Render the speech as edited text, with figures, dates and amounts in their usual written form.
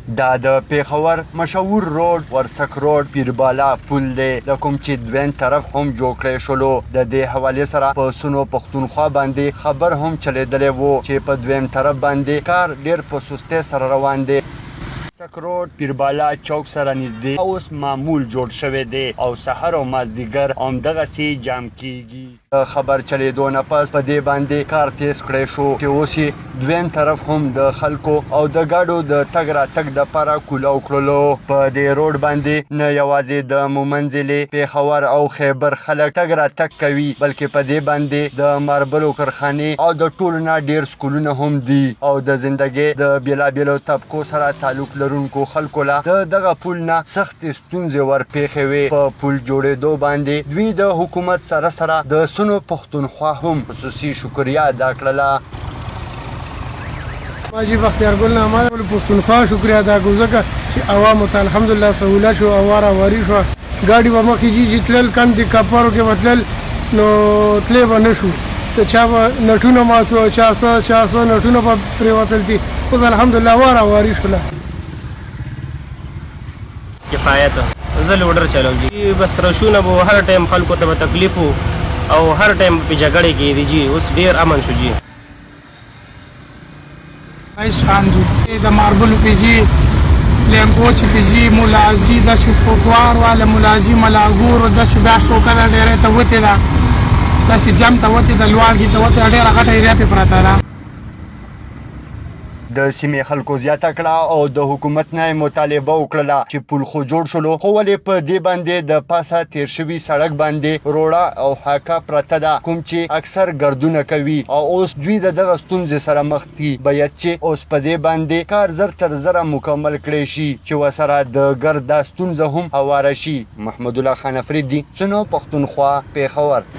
دا د پیښور مشهور روډ ورسک روډ پیربالا پل دی د کوم چې دویم طرف هم جوړ کړی شولو د دې حوالې سره په سونو پښتونخوا باندې خبر هم چلیدلی و چې په دویم طرف باندې کار ډیر په سستۍ سره روان دی ورسک روډ پیربالا چوک سره نږدې اوس معمول جوړ شوی دی او سحر او مازدیګر همدغسې جام کیږي خبر چلیدو نه پس په دې باندې کار تیز کړی شو چې اوس یې دویم طرف هم د خلکو او د ګاډو د تګ راتګ دپاره کولاو کړلو په دې روډ باندې نه یوازې د مومنزلې پیښور او خیبر خلک تګ راتګ کوي بلکې په دې باندې د ماربلو کارخانې او د ټولو نه ډیر سکولونه هم دي او د زندګۍ د بېلابېلو طبقو سره تعلق لرونکو خلکو له د دغه پل نه سختې ستونزې ورپېښې وې په پل جوړېدو باندې دوی د حکومت سره سره د سونو پښتونخوا هم خصوصي شکریه ادا کړله حاجي بختیار ګل نامه پښتونخوا شکریه ادا کوو ځکه چې عوامو ته الحمدلله سهولت شو او واري شوه ګاډي به مخکې چې تلل کندې کپرو کې به تلل نو تللی به نه شو د چا به نټونه مات وو چا څه نټونه به پرېوتل دي اوس الحمدلله واري شوله کفایت زه لوډر چلوم جی بس رشونه به هر ټایم خلکو ته به تکلیف او هر ټایم په جګړې کې دی جی اوس ډیر امن شو جی رئیس خان جی د ماربلو پې جی لیمپو چې پې جی ملازي داسې فوټوار والا ملازي ملاګور داسې دا شوکله ډېرې ته وتې ده داسې جم ته وتې ده لوړګي ته وتې ده ډېره غټه ایریا پې پرته ده د سیمې خلکو زیاته کړه او د حکومت نه مطالبه وکړله چې پل خو جوړ شولو خو ولې په دې باندې د پاسه تیر شوي سړک باندې روړه او حاکه پرته ده کوم چې اکثر ګردونه کوي او اوس دوی د دغه ستونزې سره مخ دي باید چې اوس په دې باندې کار زر تر زره مکمل کړی شي چې ورسره د ګرد دا ستونزه هم هواره شي محمد الله خان افریدي سنو پښتونخوا پیښور